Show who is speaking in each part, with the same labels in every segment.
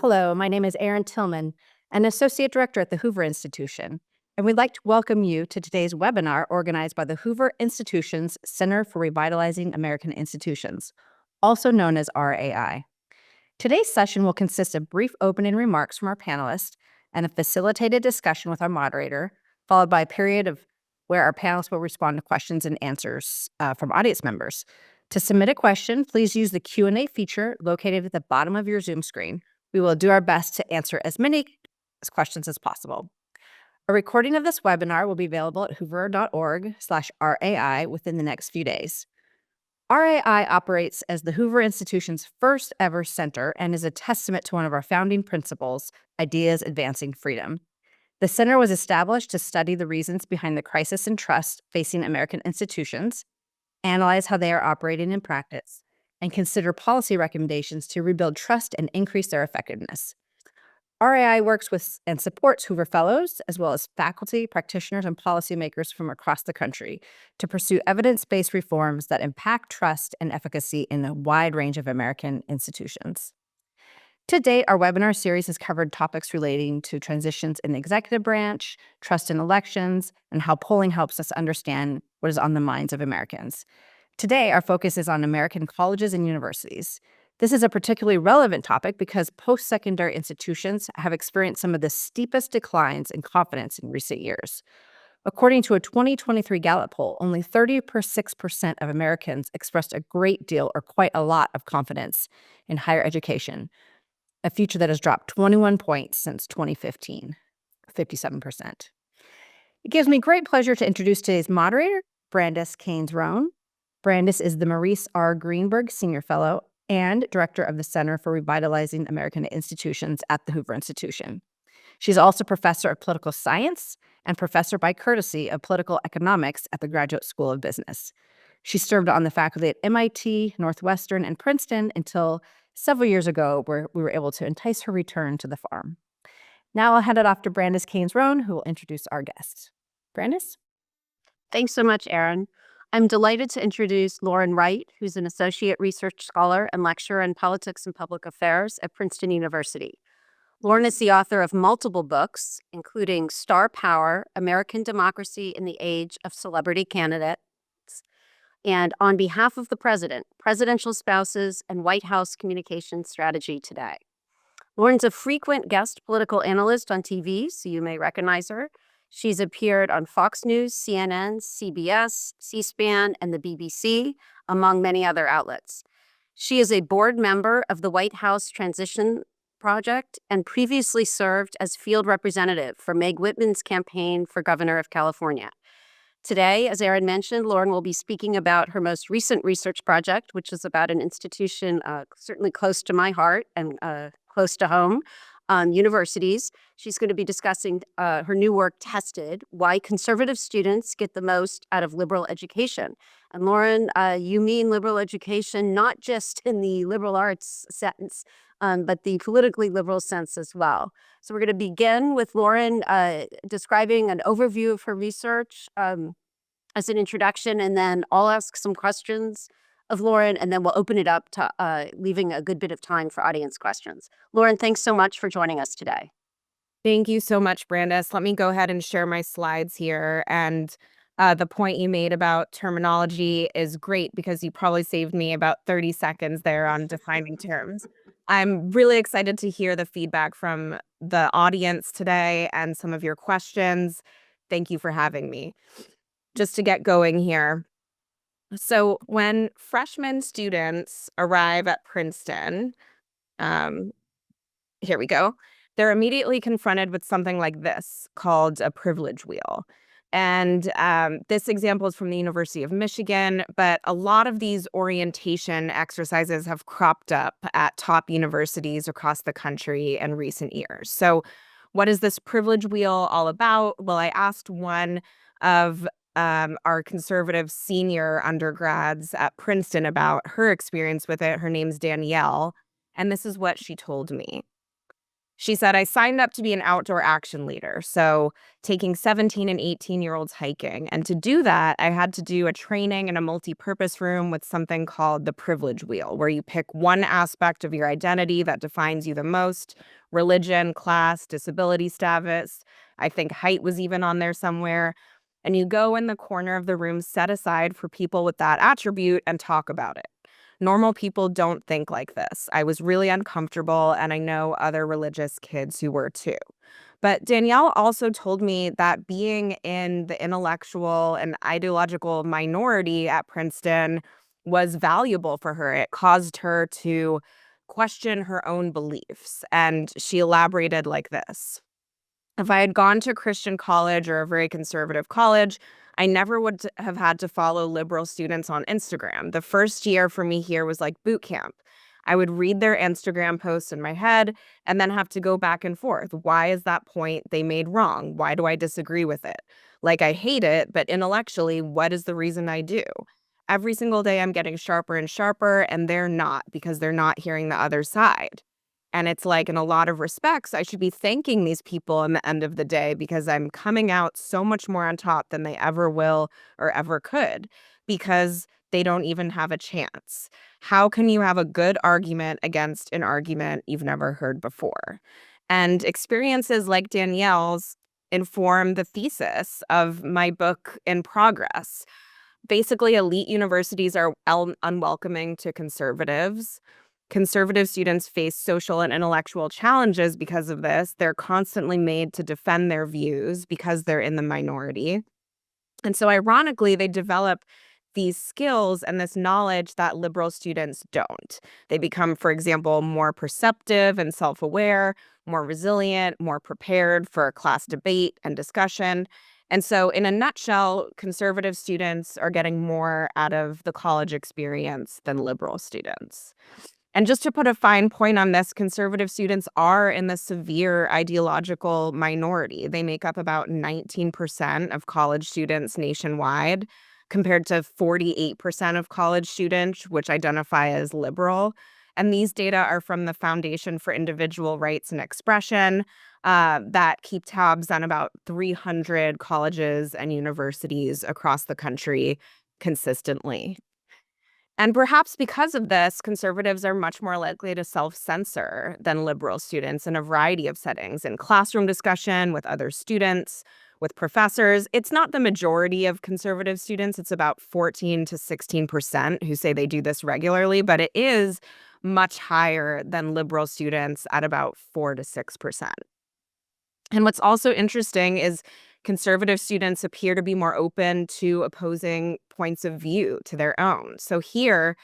Speaker 1: Hello, my name is Erin Tillman, an Associate Director at the Hoover Institution, and we'd like to welcome you to today's webinar organized by the Hoover Institution's Center for Revitalizing American Institutions, also known as RAI. Today's session will consist of brief opening remarks from our panelists and a facilitated discussion with our moderator, followed by a period of where our panelists will respond to questions and answers from audience members. To submit a question, please use the Q&A feature located at the bottom of your Zoom screen. We will do our best to answer as many questions as possible. A recording of this webinar will be available at hoover.org/RAI within the next few days. RAI operates as the Hoover Institution's first ever center and is a testament to one of our founding principles, ideas advancing freedom. The center was established to study the reasons behind the crisis in trust facing American institutions, analyze how they are operating in practice, and consider policy recommendations to rebuild trust and increase their effectiveness. RAI works with and supports Hoover Fellows, as well as faculty, practitioners, and policymakers from across the country to pursue evidence-based reforms that impact trust and efficacy in a wide range of American institutions. To date, our webinar series has covered topics relating to transitions in the executive branch, trust in elections, and how polling helps us understand what is on the minds of Americans. Today, our focus is on American colleges and universities. This is a particularly relevant topic because post-secondary institutions have experienced some of the steepest declines in confidence in recent years. According to a 2023 Gallup poll, only 36% of Americans expressed a great deal or quite a lot of confidence in higher education, a feature that has dropped 21 points since 2015, 57%. It gives me great pleasure to introduce today's moderator, Brandice Canes-Wrone. Brandice is the Maurice R. Greenberg Senior Fellow and Director of the Center for Revitalizing American Institutions at the Hoover Institution. She's also Professor of Political Science and Professor by courtesy of Political Economics at the Graduate School of Business. She served on the faculty at MIT, Northwestern, and Princeton until several years ago, where we were able to entice her return to the farm. Now I'll hand it off to Brandice Canes-Wrone, who will introduce our guests. Brandice?
Speaker 2: Thanks so much, Erin. I'm delighted to introduce Lauren Wright, who's an associate research scholar and lecturer in politics and public affairs at Princeton University. Lauren is the author of multiple books, including Star Power, American Democracy in the Age of Celebrity Candidates, and On Behalf of the President, Presidential Spouses and White House Communication Strategy Today. Lauren's a frequent guest political analyst on TV, so you may recognize her. She's appeared on Fox News, CNN, CBS, C-SPAN, and the BBC, among many other outlets. She is a board member of the White House Transition Project and previously served as field representative for Meg Whitman's campaign for governor of California. Today, as Erin mentioned, Lauren will be speaking about her most recent research project, which is about an institution certainly close to my heart and close to home, universities. She's going to be discussing her new work, Tested, Why Conservative Students Get the Most Out of Liberal Education. And Lauren, you mean liberal education, not just in the liberal arts sense, but the politically liberal sense as well. So we're going to begin with Lauren describing an overview of her research as an introduction, and then I'll ask some questions of Lauren, and then we'll open it up to leaving a good bit of time for audience questions. Lauren, thanks so much for joining us today.
Speaker 3: Thank you so much, Brandice. Let me go ahead and share my slides here. And the point you made about terminology is great because you probably saved me about 30 seconds there on defining terms. I'm really excited to hear the feedback from the audience today and some of your questions. Thank you for having me. Just to get going here. So when freshman students arrive at Princeton, here we go, they're immediately confronted with something like this called a privilege wheel. And this example is from the University of Michigan, but a lot of these orientation exercises have cropped up at top universities across the country in recent years. So what is this privilege wheel all about? Well, I asked one of our conservative senior undergrads at Princeton about her experience with it. Her name's Danielle, and this is what she told me. She said, I signed up to be an outdoor action leader, so taking 17 and 18-year-olds hiking. And to do that, I had to do a training in a multi-purpose room with something called the privilege wheel, where you pick one aspect of your identity that defines you the most: religion, class, disability status. I think height was even on there somewhere. And you go in the corner of the room set aside for people with that attribute and talk about it. Normal people don't think like this. I was really uncomfortable, and I know other religious kids who were too. But Danielle also told me that being in the intellectual and ideological minority at Princeton was valuable for her. It caused her to question her own beliefs. And she elaborated like this: if I had gone to Christian college or a very conservative college, I never would have had to follow liberal students on Instagram. The first year for me here was like boot camp. I would read their Instagram posts in my head and then have to go back and forth. Why is that point they made wrong? Why do I disagree with it? Like, I hate it, but intellectually, what is the reason I do? Every single day I'm getting sharper and sharper, and they're not, because they're not hearing the other side. And it's like, in a lot of respects, I should be thanking these people in the end of the day, because I'm coming out so much more on top than they ever will or ever could, because they don't even have a chance. How can you have a good argument against an argument you've never heard before? And experiences like Danielle's inform the thesis of my book in progress. Basically, elite universities are unwelcoming to conservatives. Conservative students face social and intellectual challenges because of this. They're constantly made to defend their views because they're in the minority. And so, ironically, they develop these skills and this knowledge that liberal students don't. They become, for example, more perceptive and self aware, more resilient, more prepared for class debate and discussion. And so, in a nutshell, conservative students are getting more out of the college experience than liberal students. And just to put a fine point on this, conservative students are in the severe ideological minority. They make up about 19% of college students nationwide, compared to 48% of college students, which identify as liberal. And these data are from the Foundation for Individual Rights and Expression, that keep tabs on about 300 colleges and universities across the country consistently. And perhaps because of this, conservatives are much more likely to self-censor than liberal students in a variety of settings: in classroom discussion, with other students, with professors. It's not the majority of conservative students. It's about 14 to 16% who say they do this regularly, but it is much higher than liberal students at about 4 to 6%. And what's also interesting is conservative students appear to be more open to opposing points of view to their own. So here,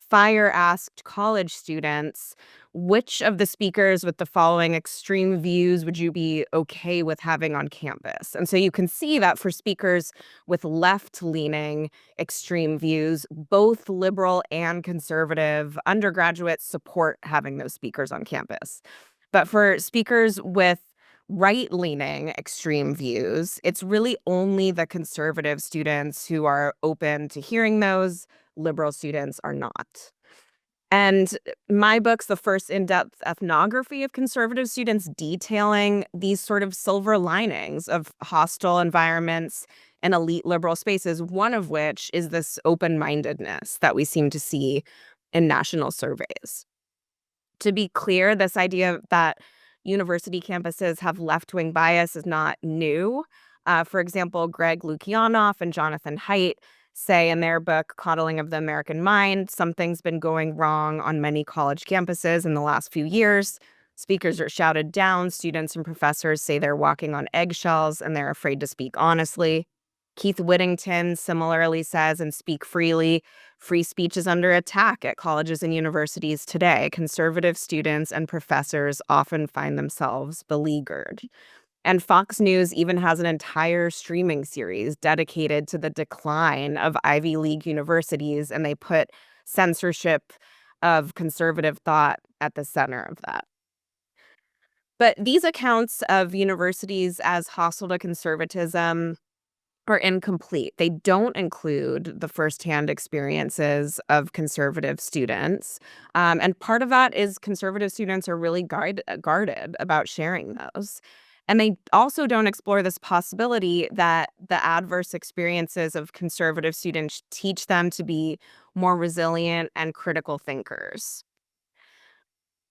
Speaker 3: Fire asked college students, which of the speakers with the following extreme views would you be okay with having on campus? And so you can see that for speakers with left-leaning extreme views, both liberal and conservative undergraduates support having those speakers on campus. But for speakers with right-leaning extreme views, it's really only the conservative students who are open to hearing those. Liberal students are not. And my book's the first in-depth ethnography of conservative students, detailing these sort of silver linings of hostile environments and elite liberal spaces, one of which is this open-mindedness that we seem to see in national surveys. To be clear, this idea that university campuses have left-wing bias is not new. For example, Greg Lukianoff and Jonathan Haidt say in their book, Coddling of the American Mind, something's been going wrong on many college campuses in the last few years. Speakers are shouted down. Students and professors say they're walking on eggshells and they're afraid to speak honestly. Keith Whittington similarly says in Speak Freely, free speech is under attack at colleges and universities today. Conservative students and professors often find themselves beleaguered. And Fox News even has an entire streaming series dedicated to the decline of Ivy League universities, and they put censorship of conservative thought at the center of that. But these accounts of universities as hostile to conservatism are incomplete. They don't include the firsthand experiences of conservative students. And part of that is conservative students are really guarded about sharing those. And they also don't explore this possibility that the adverse experiences of conservative students teach them to be more resilient and critical thinkers.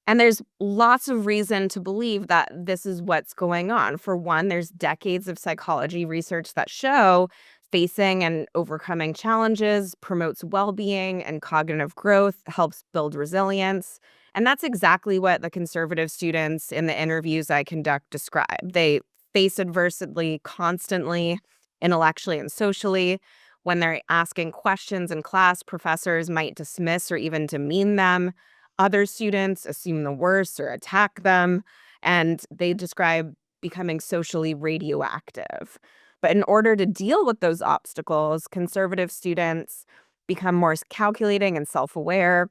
Speaker 3: And there's lots of reason to believe that this is what's going on. For one, there's decades of psychology research that show facing and overcoming challenges promotes well-being and cognitive growth, helps build resilience. And that's exactly what the conservative students in the interviews I conduct describe. They face adversity constantly, intellectually and socially. When they're asking questions in class, professors might dismiss or even demean them. Other students assume the worst or attack them, and they describe becoming socially radioactive. But in order to deal with those obstacles, conservative students become more calculating and self aware.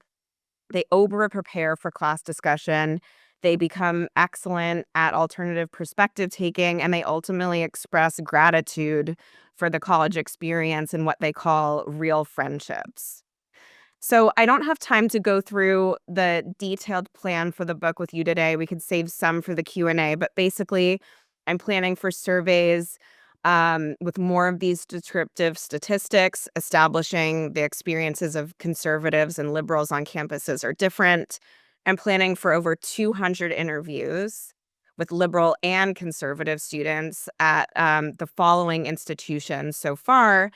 Speaker 3: They over prepare for class discussion. They become excellent at alternative perspective taking, and they ultimately express gratitude for the college experience and what they call real friendships. So I don't have time to go through the detailed plan for the book with you today. We could save some for the Q&A, but basically I'm planning for surveys with more of these descriptive statistics, establishing the experiences of conservatives and liberals on campuses are different. I'm planning for over 200 interviews with liberal and conservative students at the following institutions so far.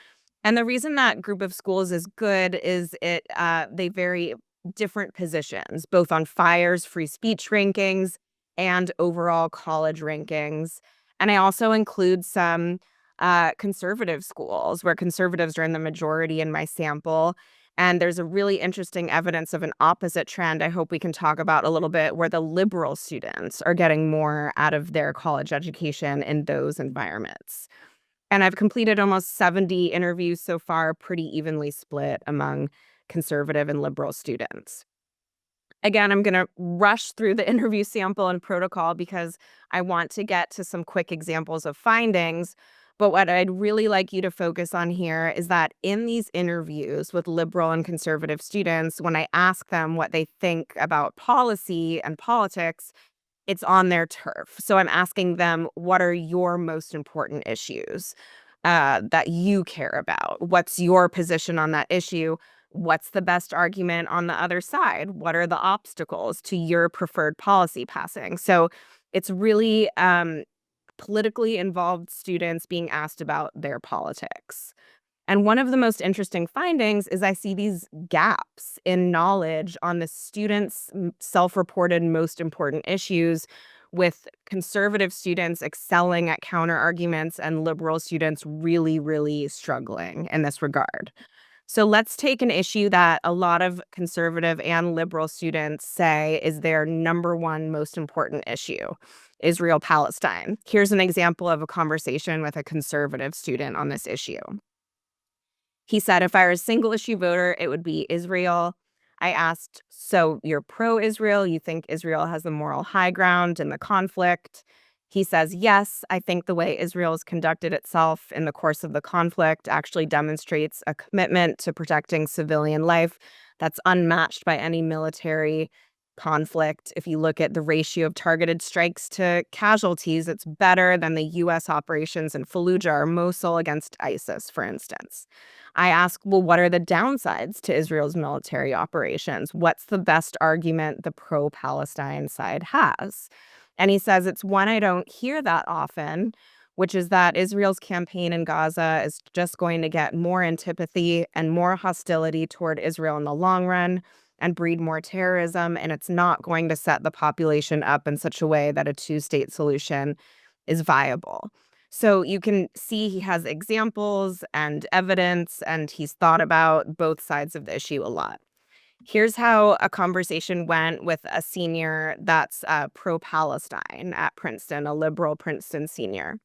Speaker 3: And the reason that group of schools is good is they vary different positions, both on FIRE's free speech rankings and overall college rankings. And I also include some conservative schools where conservatives are in the majority in my sample. And there's a really interesting evidence of an opposite trend I hope we can talk about a little bit, where the liberal students are getting more out of their college education in those environments. And I've completed almost 70 interviews so far, pretty evenly split among conservative and liberal students. Again, I'm going to rush through the interview sample and protocol because I want to get to some quick examples of findings. But what I'd really like you to focus on here is that in these interviews with liberal and conservative students, when I ask them what they think about policy and politics, it's on their turf. So I'm asking them, what are your most important issues that you care about? What's your position on that issue? What's the best argument on the other side? What are the obstacles to your preferred policy passing? So it's really politically involved students being asked about their politics. And one of the most interesting findings is I see these gaps in knowledge on the students' self-reported most important issues, with conservative students excelling at counter arguments and liberal students really, really struggling in this regard. So let's take an issue that a lot of conservative and liberal students say is their number one most important issue: Israel-Palestine. Here's an example of a conversation with a conservative student on this issue. He said, if I were a single issue voter, it would be Israel. I asked, so you're pro-Israel? You think Israel has the moral high ground in the conflict? He says, yes, I think the way Israel has conducted itself in the course of the conflict actually demonstrates a commitment to protecting civilian life that's unmatched by any military conflict. If you look at the ratio of targeted strikes to casualties, it's better than the U.S. operations in Fallujah or Mosul against ISIS, for instance. I ask, well, what are the downsides to Israel's military operations? What's the best argument the pro-Palestine side has? And he says it's one I don't hear that often, which is that Israel's campaign in Gaza is just going to get more antipathy and more hostility toward Israel in the long run and breed more terrorism, and it's not going to set the population up in such a way that a two-state solution is viable. So you can see he has examples and evidence, and he's thought about both sides of the issue a lot. Here's how a conversation went with a senior that's pro-Palestine at Princeton, a liberal Princeton senior.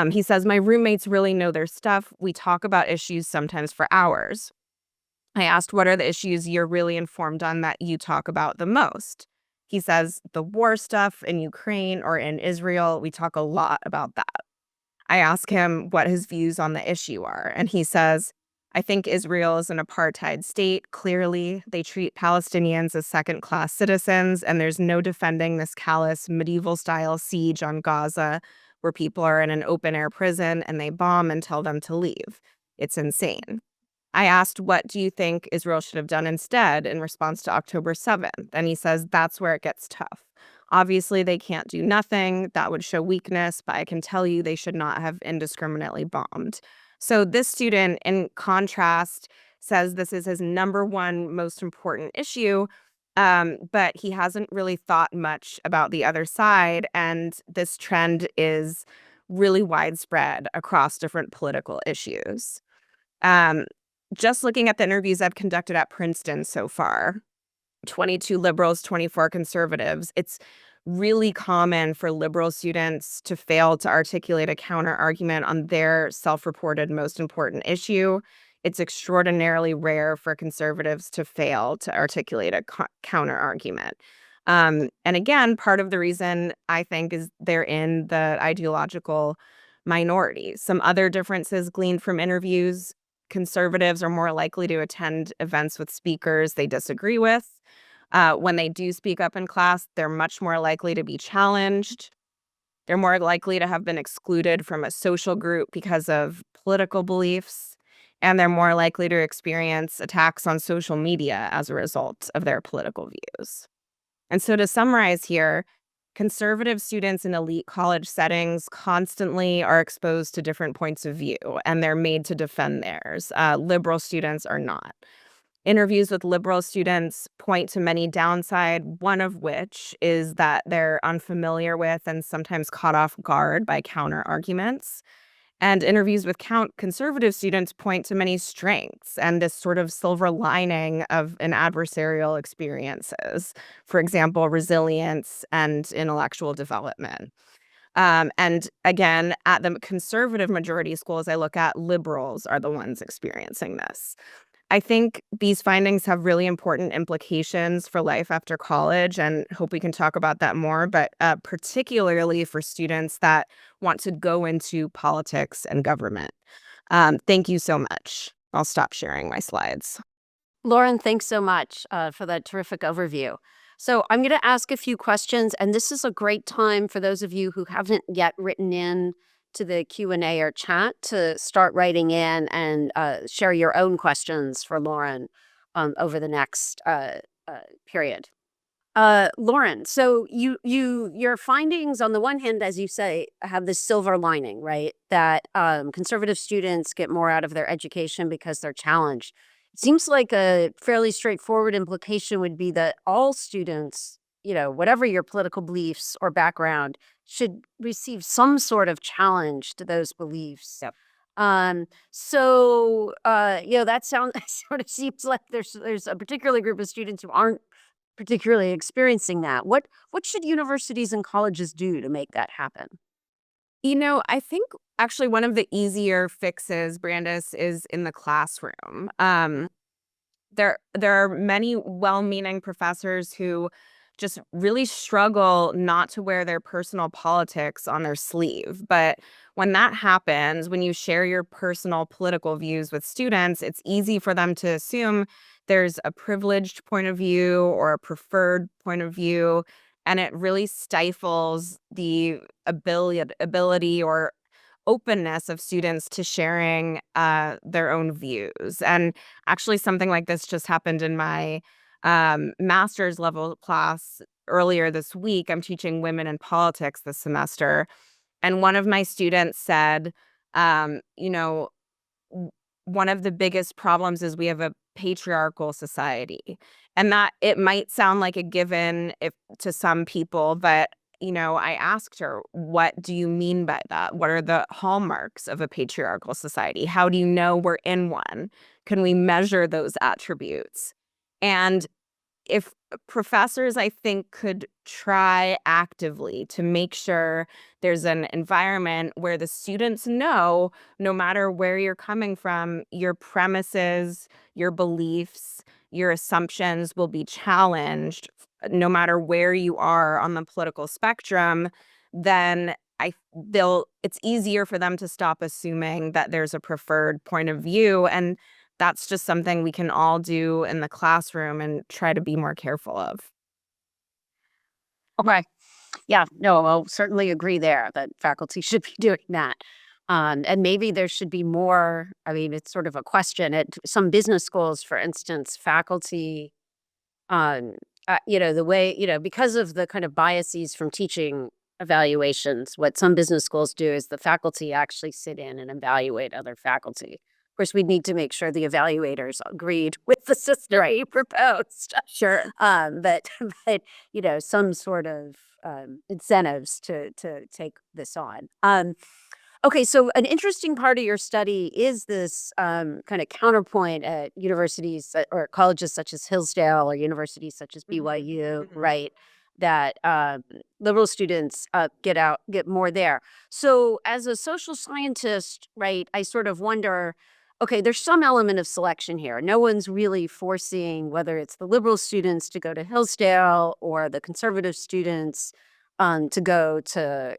Speaker 3: He says, my roommates really know their stuff. We talk about issues sometimes for hours. I asked, what are the issues you're really informed on that you talk about the most? He says, the war stuff in Ukraine or in Israel. We talk a lot about that. I ask him what his views on the issue are, and he says, I think Israel is an apartheid state. Clearly, they treat Palestinians as second-class citizens, and there's no defending this callous medieval-style siege on Gaza where people are in an open-air prison and they bomb and tell them to leave. It's insane. I asked, what do you think Israel should have done instead in response to October 7th? And he says, that's where it gets tough. Obviously, they can't do nothing. That would show weakness, but I can tell you they should not have indiscriminately bombed. So this student, in contrast, says this is his number one most important issue, but he hasn't really thought much about the other side. And this trend is really widespread across different political issues. Um, just looking at the interviews I've conducted at Princeton so far, 22 liberals, 24 conservatives, it's really common for liberal students to fail to articulate a counter argument on their self-reported most important issue. It's extraordinarily rare for conservatives to fail to articulate a counter argument. And again, part of the reason I think is they're in the ideological minority. Some other differences gleaned from interviews: conservatives are more likely to attend events with speakers they disagree with. When they do speak up in class, they're much more likely to be challenged. They're more likely to have been excluded from a social group because of political beliefs. And they're more likely to experience attacks on social media as a result of their political views. And so to summarize here, conservative students in elite college settings constantly are exposed to different points of view, and they're made to defend theirs. Liberal students are not. Interviews with liberal students point to many downside, one of which is that they're unfamiliar with and sometimes caught off guard by counter arguments. And interviews with conservative students point to many strengths and this sort of silver lining of an adversarial experiences. For example, resilience and intellectual development. And again, at the conservative majority schools I look at, liberals are the ones experiencing this. I think these findings have really important implications for life after college, and hope we can talk about that more, but particularly for students that want to go into politics and government. Thank you so much. I'll stop sharing my slides.
Speaker 2: Lauren, thanks so much for that terrific overview. So I'm going to ask a few questions, and this is a great time for those of you who haven't yet written in to the Q&A or chat to start writing in and share your own questions for Lauren over the next period. Lauren, so your findings on the one hand, as you say, have this silver lining, right? That conservative students get more out of their education because they're challenged. It seems like a fairly straightforward implication would be that all students, whatever your political beliefs or background, should receive some sort of challenge to those beliefs.
Speaker 3: Yep.
Speaker 2: That sort of seems like there's a particular group of students who aren't particularly experiencing that. What should universities and colleges do to make that happen?
Speaker 3: I think actually one of the easier fixes, Brandice, is in the classroom. There are many well-meaning professors who just really struggle not to wear their personal politics on their sleeve. But when that happens, when you share your personal political views with students, it's easy for them to assume there's a privileged point of view or a preferred point of view, and it really stifles the ability or openness of students to sharing their own views. And actually, something like this just happened in my master's level class earlier this week. I'm teaching women in politics this semester. And one of my students said, um, you know, one of the biggest problems is we have a patriarchal society. And that it might sound like a given to some people, but I asked her, what do you mean by that? What are the hallmarks of a patriarchal society? How do you know we're in one? Can we measure those attributes? And if professors, I think, could try actively to make sure there's an environment where the students know, no matter where you're coming from, your premises, your beliefs, your assumptions will be challenged no matter where you are on the political spectrum, then it's easier for them to stop assuming that there's a preferred point of view. And that's just something we can all do in the classroom and try to be more careful of.
Speaker 2: Okay. Yeah, no, I'll certainly agree there that faculty should be doing that. And maybe there should be more. I mean, it's sort of a question. At some business schools, for instance, faculty, um, the way, because of the kind of biases from teaching evaluations, what some business schools do is the faculty actually sit in and evaluate other faculty. Of course, we need to make sure the evaluators agreed with the system you proposed.
Speaker 3: Sure.
Speaker 2: But but some sort of incentives to take this on. Okay, so an interesting part of your study is this kind of counterpoint at universities or colleges such as Hillsdale or universities such as BYU, right? That liberal students get more there. So, as a social scientist, right, I sort of wonder. Okay, there's some element of selection here. No one's really forcing whether it's the liberal students to go to Hillsdale or the conservative students to go to,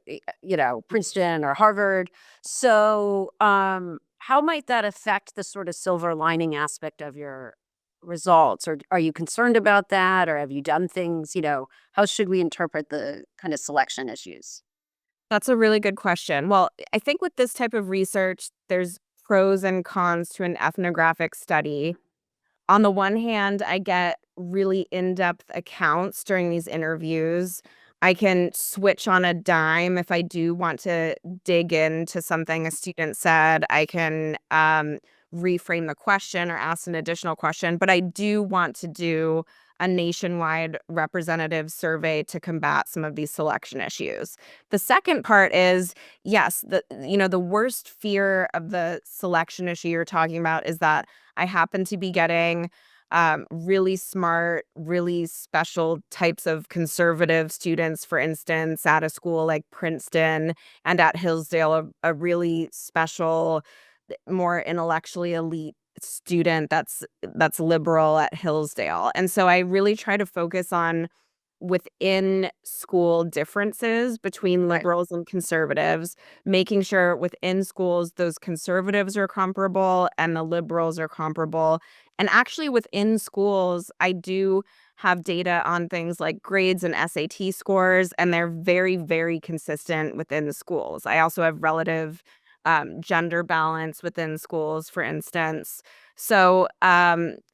Speaker 2: Princeton or Harvard. So, how might that affect the sort of silver lining aspect of your results? Or are you concerned about that? Or have you done things, how should we interpret the kind of selection issues?
Speaker 3: That's a really good question. Well, I think with this type of research, there's pros and cons to an ethnographic study. On the one hand, I get really in-depth accounts during these interviews. I can switch on a dime if I do want to dig into something a student said. I can reframe the question or ask an additional question, but I do want to do a nationwide representative survey to combat some of these selection issues. The second part is, yes, the worst fear of the selection issue you're talking about is that I happen to be getting really smart, really special types of conservative students, for instance, at a school like Princeton, and at Hillsdale, a really special, more intellectually elite student that's liberal at Hillsdale. And so I really try to focus on within school differences between
Speaker 2: Right.
Speaker 3: liberals and conservatives, making sure within schools those conservatives are comparable and the liberals are comparable. And actually within schools, I do have data on things like grades and SAT scores, and they're very, very consistent within the schools. I also have relative gender balance within schools, for instance. So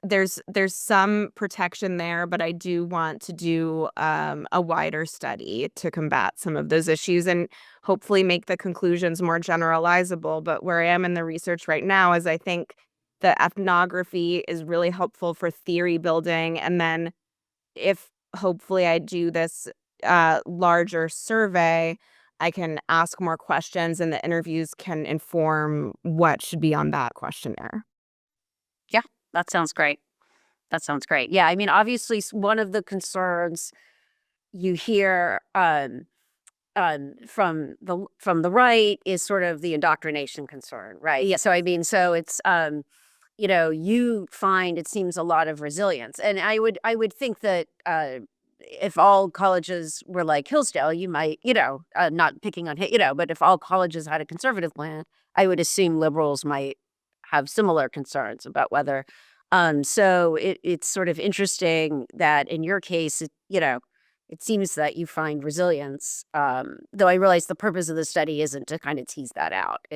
Speaker 3: there's some protection there, but I do want to do a wider study to combat some of those issues and hopefully make the conclusions more generalizable. But where I am in the research right now is I think the ethnography is really helpful for theory building. And then if hopefully I do this larger survey, I can ask more questions and the interviews can inform what should be on that questionnaire.
Speaker 2: Yeah, that sounds great. That sounds great. Yeah, I mean, obviously, one of the concerns you hear from the right is sort of the indoctrination concern, right? Yeah. So I mean, so it's you find it seems a lot of resilience, and I would think that if all colleges were like Hillsdale, you might not picking on but if all colleges had a conservative plan, I would assume liberals might have similar concerns about whether. So it's sort of interesting that in your case, it seems that you find resilience. Though I realize the purpose of the study isn't to kind of tease that out.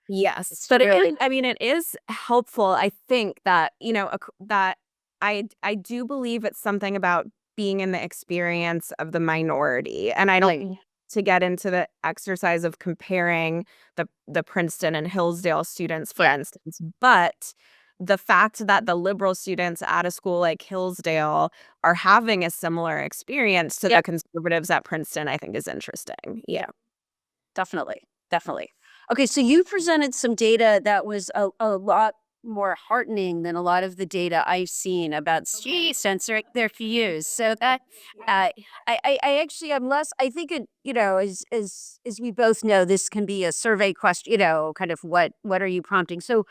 Speaker 3: Yes,
Speaker 2: It's
Speaker 3: but
Speaker 2: really
Speaker 3: I mean, it is helpful. I think that, that I do believe it's something about being in the experience of the minority. And I don't
Speaker 2: like
Speaker 3: want to get into the exercise of comparing the Princeton and Hillsdale students, for instance, but the fact that the liberal students at a school like Hillsdale are having a similar experience to
Speaker 2: yeah,
Speaker 3: the conservatives at Princeton, I think is interesting. Yeah.
Speaker 2: definitely, definitely. Okay, so you presented some data that was a lot more heartening than a lot of the data I've seen about censoring their views. So that I actually I'm less. I think it as we both know, this can be a survey question. Kind of what are you prompting? So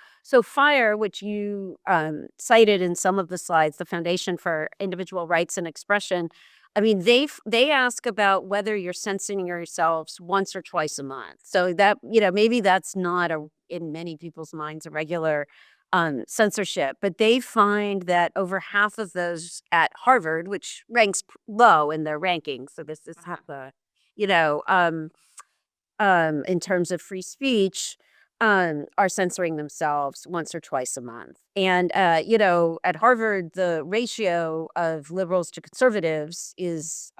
Speaker 2: FIRE, which you cited in some of the slides, the Foundation for Individual Rights and Expression. I mean, they ask about whether you're censoring yourselves once or twice a month. So that, maybe that's not in many people's minds, a regular censorship, but they find that over half of those at Harvard, which ranks low in their rankings, so this is half the, you know, in terms of free speech, are censoring themselves once or twice a month. And, at Harvard, the ratio of liberals to conservatives is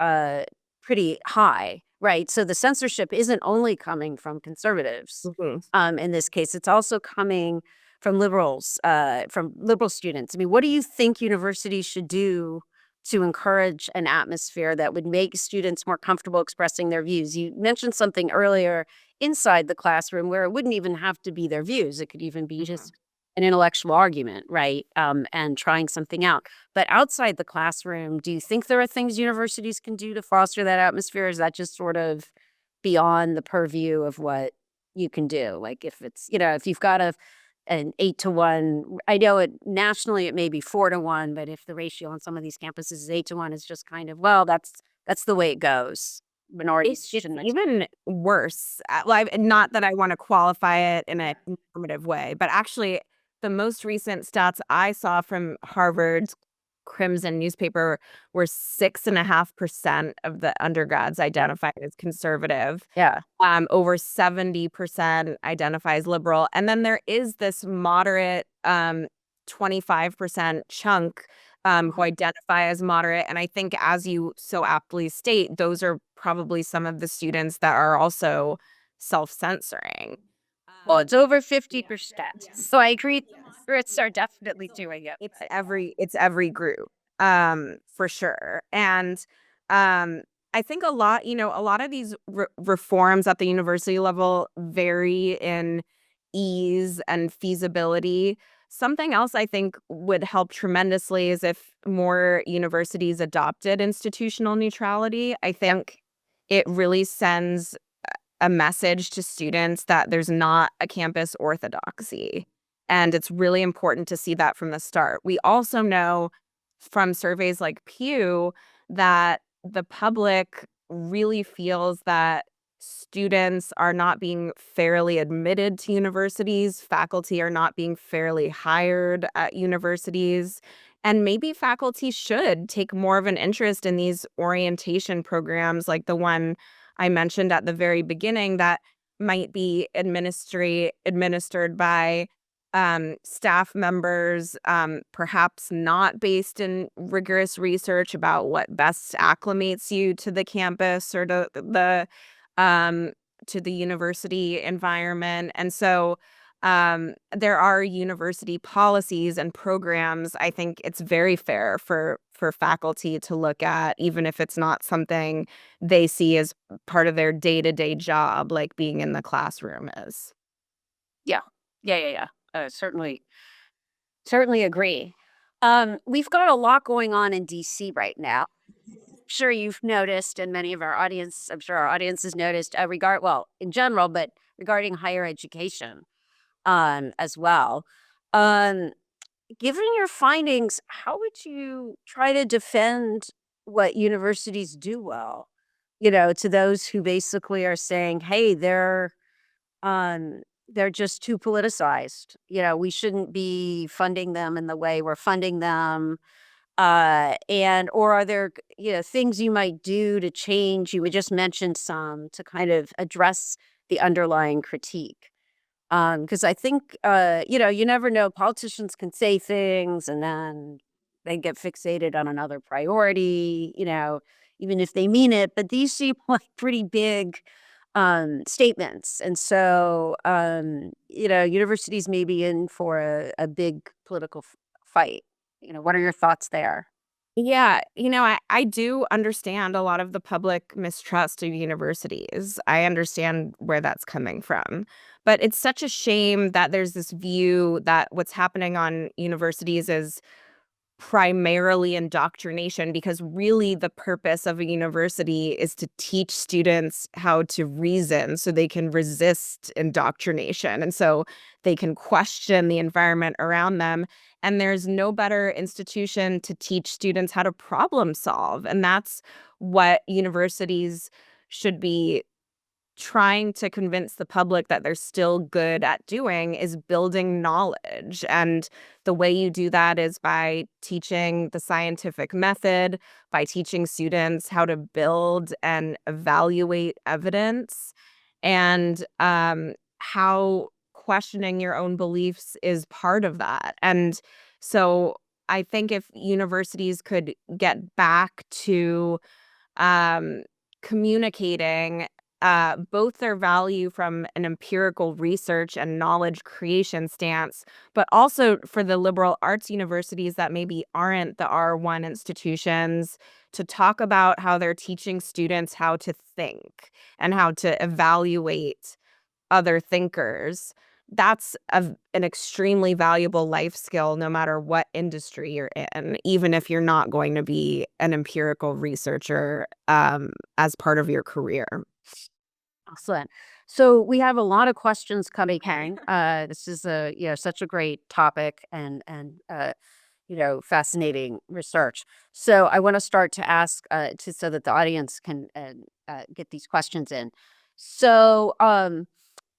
Speaker 2: pretty high, right? So the censorship isn't only coming from conservatives.
Speaker 3: Mhm.
Speaker 2: In this case, it's also coming from from liberal students. I mean, what do you think universities should do to encourage an atmosphere that would make students more comfortable expressing their views? You mentioned something earlier inside the classroom where it wouldn't even have to be their views. It could even be just an intellectual argument, right? And trying something out. But outside the classroom, do you think there are things universities can do to foster that atmosphere? Is that just sort of beyond the purview of what you can do? Like if it's, if you've got an 8-to-1. I know it nationally it may be 4-to-1, but if the ratio on some of these campuses is 8-to-1, it's just kind of, well, that's the way it goes. Minorities
Speaker 3: It's
Speaker 2: shouldn't.
Speaker 3: even worse. Not that I want to qualify it in a normative way, but actually, the most recent stats I saw from Harvard's Crimson newspaper were 6.5% of the undergrads identified as conservative.
Speaker 2: Yeah.
Speaker 3: Over 70% identify as liberal. And then there is this moderate 25% chunk who identify as moderate. And I think, as you so aptly state, those are probably some of the students that are also self-censoring.
Speaker 2: Well, it's over 50%. So I agree. Grits are definitely doing it.
Speaker 3: It's every group, for sure. And I think a lot of these reforms at the university level vary in ease and feasibility. Something else I think would help tremendously is if more universities adopted institutional neutrality. I think it really sends a message to students that there's not a campus orthodoxy. And it's really important to see that from the start. We also know from surveys like Pew that the public really feels that students are not being fairly admitted to universities, faculty are not being fairly hired at universities, and maybe faculty should take more of an interest in these orientation programs like the one I mentioned at the very beginning that might be administered by staff members, perhaps not based in rigorous research about what best acclimates you to the campus or um, to the university environment. And so there are university policies and programs. I think it's very fair for faculty to look at, even if it's not something they see as part of their day-to-day job, like being in the classroom is.
Speaker 2: Yeah. Yeah. Yeah. Yeah. Certainly agree. We've got a lot going on in DC right now. Sure, you've noticed, and many of our audience, I'm sure our audience has noticed, in general, but regarding higher education, as well. Um, Given your findings, how would you try to defend what universities do well? To those who basically are saying, "Hey, they're just too politicized. We shouldn't be funding them in the way we're funding them." And or are there, things you might do to change? You just mentioned some to kind of address the underlying critique. Because I think, you never know. Politicians can say things and then they get fixated on another priority, even if they mean it. But these seem like pretty big statements. And so, universities may be in for a big political fight. What are your thoughts there?
Speaker 3: Yeah, I do understand a lot of the public mistrust of universities. I understand where that's coming from. But it's such a shame that there's this view that what's happening on universities is primarily indoctrination, because really the purpose of a university is to teach students how to reason so they can resist indoctrination. And so they can question the environment around them. And there's no better institution to teach students how to problem solve. And that's what universities should be trying to convince the public that they're still good at doing, is building knowledge. And the way you do that is by teaching the scientific method, by teaching students how to build and evaluate evidence, and how questioning your own beliefs is part of that. And so I think if universities could get back to um, communicating both their value from an empirical research and knowledge creation stance, but also for the liberal arts universities that maybe aren't the R1 institutions, to talk about how they're teaching students how to think and how to evaluate other thinkers. That's an extremely valuable life skill, no matter what industry you're in, even if you're not going to be an empirical researcher as part of your career.
Speaker 2: Excellent. So we have a lot of questions coming in. This is such a great topic and fascinating research. So I want to start to ask so that the audience can get these questions in. So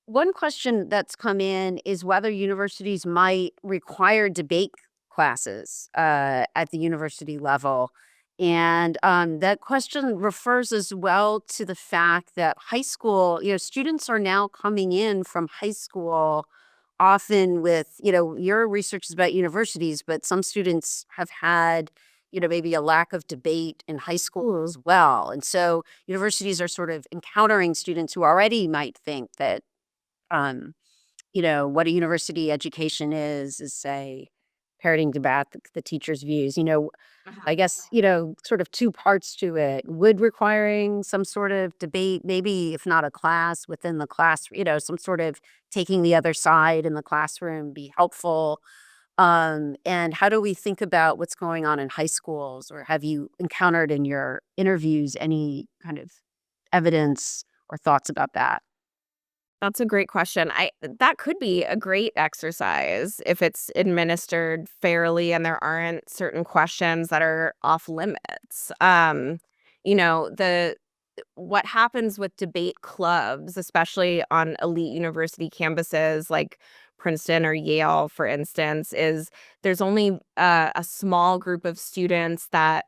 Speaker 2: one question that's come in is whether universities might require debate classes at the university level. And that question refers as well to the fact that high school, students are now coming in from high school often with, your research is about universities, but some students have had, maybe a lack of debate in high school as well. And so universities are sort of encountering students who already might think that um, what a university education is say parroting about the teacher's views. I guess, sort of two parts to it. Would requiring some sort of debate, maybe if not a class within the class, some sort of taking the other side in the classroom be helpful? And how do we think about what's going on in high schools, or have you encountered in your interviews any kind of evidence or thoughts about that?
Speaker 3: That's a great question. That could be a great exercise if it's administered fairly and there aren't certain questions that are off limits. The what happens with debate clubs, especially on elite university campuses like Princeton or Yale, for instance, is there's only a small group of students that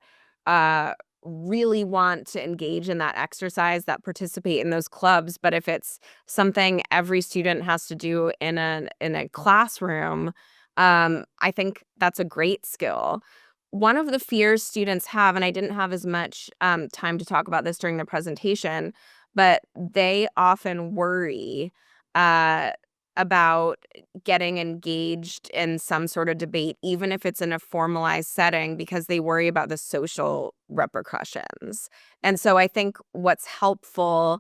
Speaker 3: uh, really want to engage in that exercise, that participate in those clubs. But if it's something every student has to do in a classroom, I think that's a great skill. One of the fears students have, and I didn't have as much time to talk about this during the presentation, but they often worry uh, about getting engaged in some sort of debate, even if it's in a formalized setting, because they worry about the social repercussions. And so I think what's helpful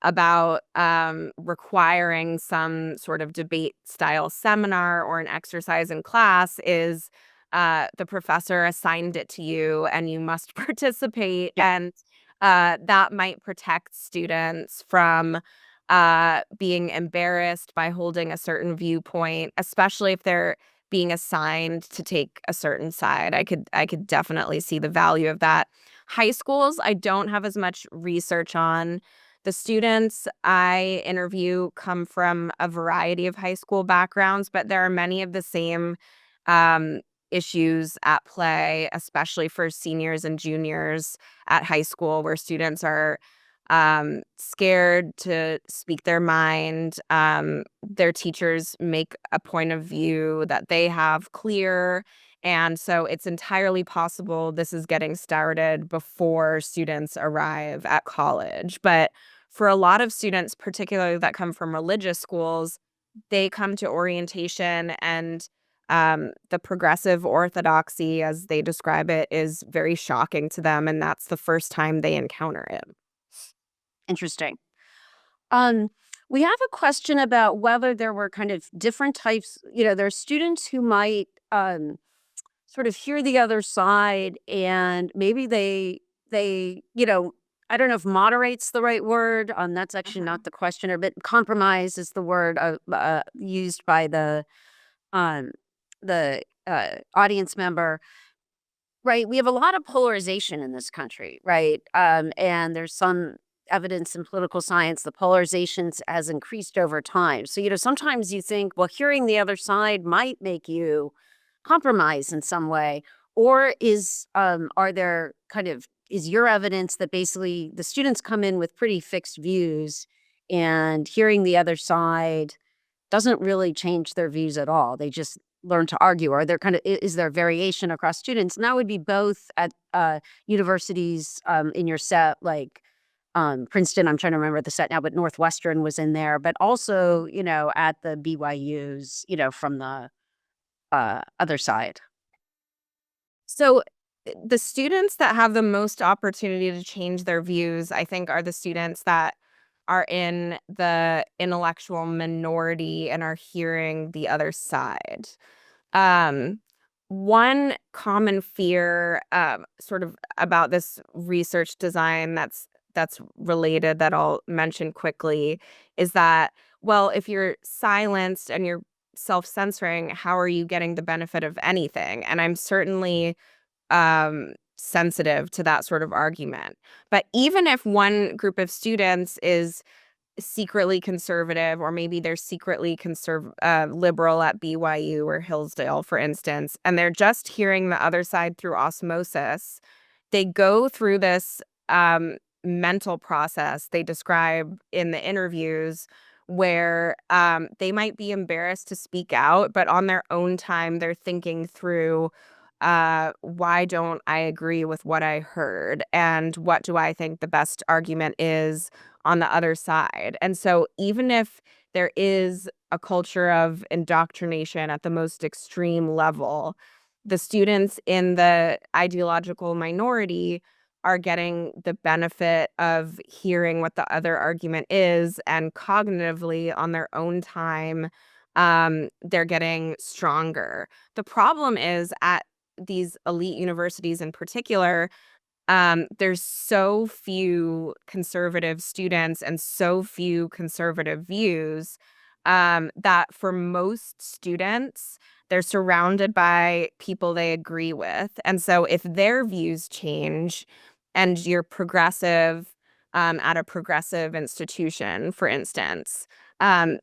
Speaker 3: about requiring some sort of debate style seminar or an exercise in class is the professor assigned it to you and you must participate.
Speaker 2: Yeah.
Speaker 3: And that might protect students from being embarrassed by holding a certain viewpoint, especially if they're being assigned to take a certain side. I could definitely see the value of that. High schools, I don't have as much research on. The students I interview come from a variety of high school backgrounds, but there are many of the same um, issues at play, especially for seniors and juniors at high school, where students are scared to speak their mind. Their teachers make a point of view that they have clear. And so it's entirely possible this is getting started before students arrive at college. But for a lot of students, particularly that come from religious schools, they come to orientation and the progressive orthodoxy, as they describe it, is very shocking to them. And that's the first time they encounter it.
Speaker 2: Interesting. Um, we have a question about whether there were kind of different types. There are students who might sort of hear the other side, and maybe they I don't know if moderate's the right word. That's actually not the questioner, but compromise is the word used by um the audience member. Right. We have a lot of polarization in this country, right? And there's some evidence in political science the polarization has increased over time. So, sometimes you think, well, hearing the other side might make you compromise in some way. Or are there is your evidence that basically the students come in with pretty fixed views, and hearing the other side doesn't really change their views at all. They just learn to argue. Or there is there variation across students? And that would be both at universities in your set, like Princeton. I'm trying to remember the set now, but Northwestern was in there. But also, at the BYU's, from the other side.
Speaker 3: So the students that have the most opportunity to change their views, I think, are the students that are in the intellectual minority and are hearing the other side. Um, One common fear, sort of about this research design that's related that I'll mention quickly is that, well, if you're silenced and you're self-censoring, how are you getting the benefit of anything? And I'm certainly sensitive to that sort of argument. But even if one group of students is secretly conservative, or maybe they're secretly liberal at BYU or Hillsdale, for instance, and they're just hearing the other side through osmosis, they go through this mental process they describe in the interviews where they might be embarrassed to speak out, but on their own time, they're thinking through why don't I agree with what I heard? And what do I think the best argument is on the other side? And so even if there is a culture of indoctrination at the most extreme level, the students in the ideological minority are getting the benefit of hearing what the other argument is, and cognitively on their own time, they're getting stronger. The problem is at these elite universities in particular, there's so few conservative students and so few conservative views, that for most students, they're surrounded by people they agree with. And so if their views change and you're progressive, at a progressive institution, for instance,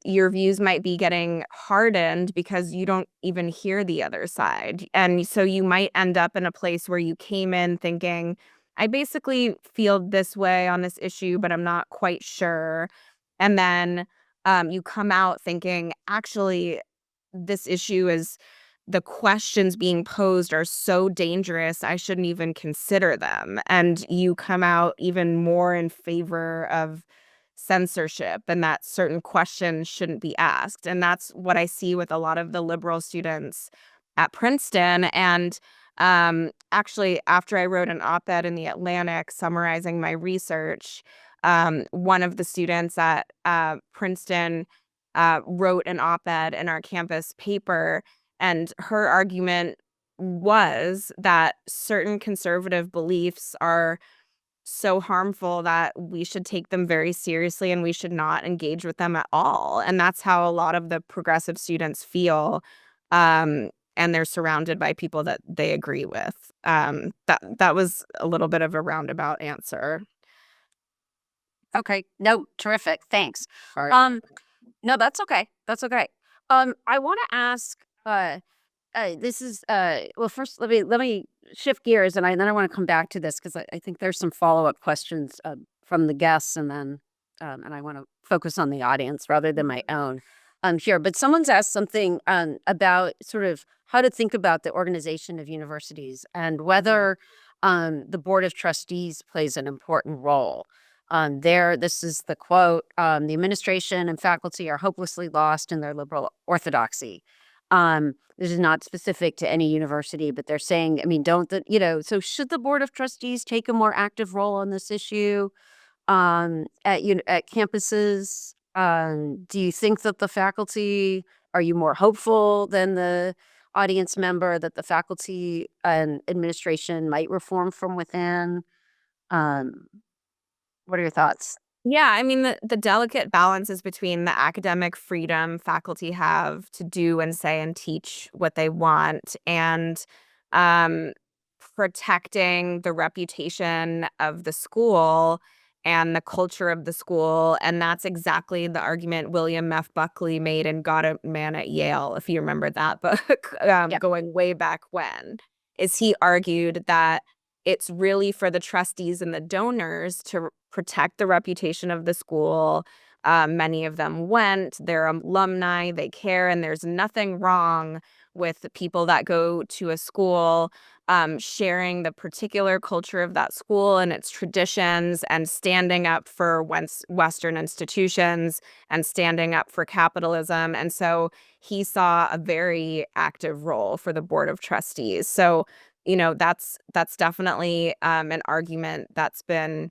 Speaker 3: your views might be getting hardened because you don't even hear the other side. And so you might end up in a place where you came in thinking, I basically feel this way on this issue, but I'm not quite sure. And then you come out thinking, actually, this issue is the questions being posed are so dangerous, I shouldn't even consider them. And you come out even more in favor of censorship and that certain questions shouldn't be asked. And that's what I see with a lot of the liberal students at Princeton. And actually, after I wrote an op-ed in the Atlantic summarizing my research, one of the students at Princeton wrote an op-ed in our campus paper, and her argument was that certain conservative beliefs are so harmful that we should take them very seriously and we should not engage with them at all. And that's how a lot of the progressive students feel. And they're surrounded by people that they agree with. That was a little bit of a roundabout answer.
Speaker 2: Okay. No, terrific. Thanks.
Speaker 1: Sorry.
Speaker 2: No, that's okay. That's okay. I want to ask. This is well. First, let me shift gears, and then I want to come back to this because I think there's some follow-up questions from the guests, and then and I want to focus on the audience rather than my own here. But someone's asked something about sort of how to think about the organization of universities and whether the board of trustees plays an important role. This is the quote: "The administration and faculty are hopelessly lost in their liberal orthodoxy." This is not specific to any university, but they're saying, I mean, so should the board of trustees take a more active role on this issue at campuses? Do you think that the faculty, are you more hopeful than the audience member that the faculty and administration might reform from within? Um, what are your thoughts?
Speaker 3: Yeah, I mean, the delicate balance is between the academic freedom faculty have to do and say and teach what they want, and um, protecting the reputation of the school and the culture of the school. And that's exactly the argument William F. Buckley made in Got a Man at Yale, if you remember that book,
Speaker 2: Yeah.
Speaker 3: going way back when, is he argued that it's really for the trustees and the donors to protect the reputation of the school. Many of them went, they're alumni, they care, and there's nothing wrong with the people that go to a school sharing the particular culture of that school and its traditions and standing up for Western institutions and standing up for capitalism. And so he saw a very active role for the Board of Trustees. So that's definitely an argument that's been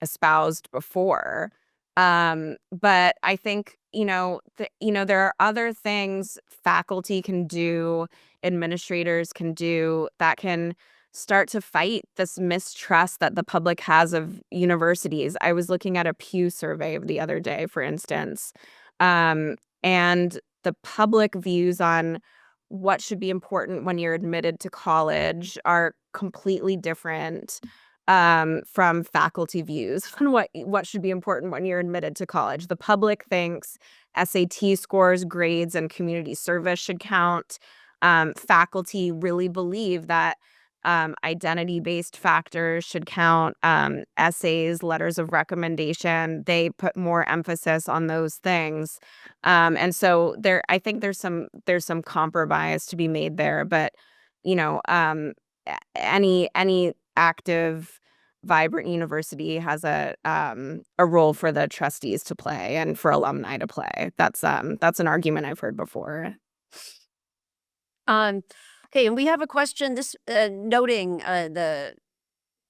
Speaker 3: espoused before. But I think there are other things faculty can do, administrators can do that can start to fight this mistrust that the public has of universities. I was looking at a Pew survey the other day, for instance, and the public views on what should be important when you're admitted to college are completely different from faculty views on what should be important when you're admitted to college. The public thinks SAT scores, grades, and community service should count. Faculty really believe that identity-based factors should count. Essays, letters of recommendation, they put more emphasis on those things. And so I think there's some compromise to be made there. But any active, vibrant university has a role for the trustees to play and for alumni to play. That's an argument I've heard before.
Speaker 2: Okay, and we have a question. This noting the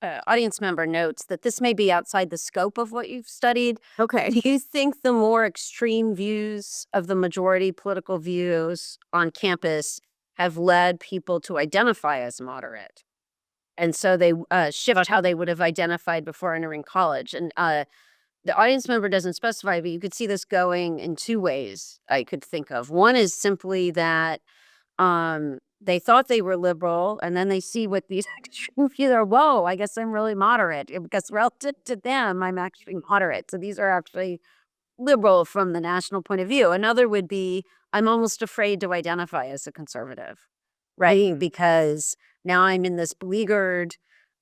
Speaker 2: audience member notes that this may be outside the scope of what you've studied.
Speaker 3: Okay.
Speaker 2: Do you think the more extreme views of the majority political views on campus have led people to identify as moderate? And so they shift how they would have identified before entering college. And the audience member doesn't specify, but you could see this going in two ways I could think of. One is simply that they thought they were liberal, and then they see what these extreme views are. Whoa, I guess I'm really moderate because relative to them, I'm actually moderate. So these are actually liberal from the national point of view. Another would be, I'm almost afraid to identify as a conservative, right? Because now I'm in this beleaguered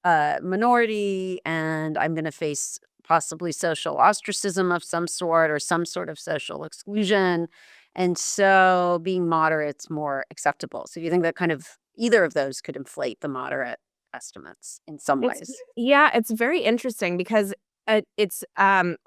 Speaker 2: minority, and I'm going to face possibly social ostracism of some sort or some sort of social exclusion. And so being moderate's more acceptable. So you think that kind of either of those could inflate the moderate estimates in some ways?
Speaker 3: Yeah, it's very interesting because it's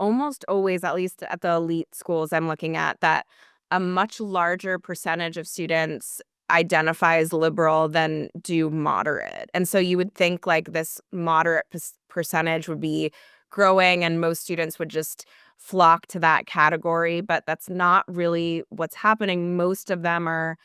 Speaker 3: almost always, at least at the elite schools I'm looking at, that a much larger percentage of students identify as liberal than do moderate. And so you would think like this moderate percentage would be growing and most students would just flock to that category, but that's not really what's happening. Most of them are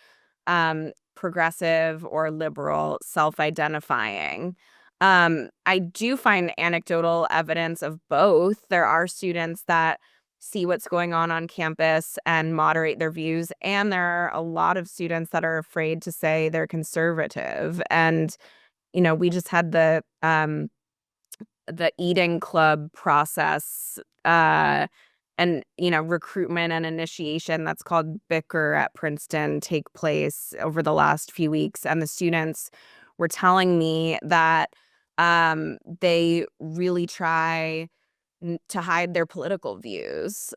Speaker 3: progressive or liberal, self-identifying. I do find anecdotal evidence of both. There are students that see what's going on campus and moderate their views, and there are a lot of students that are afraid to say they're conservative. And we just had the eating club process and recruitment and initiation that's called Bicker at Princeton take place over the last few weeks, and the students were telling me that they really try to hide their political views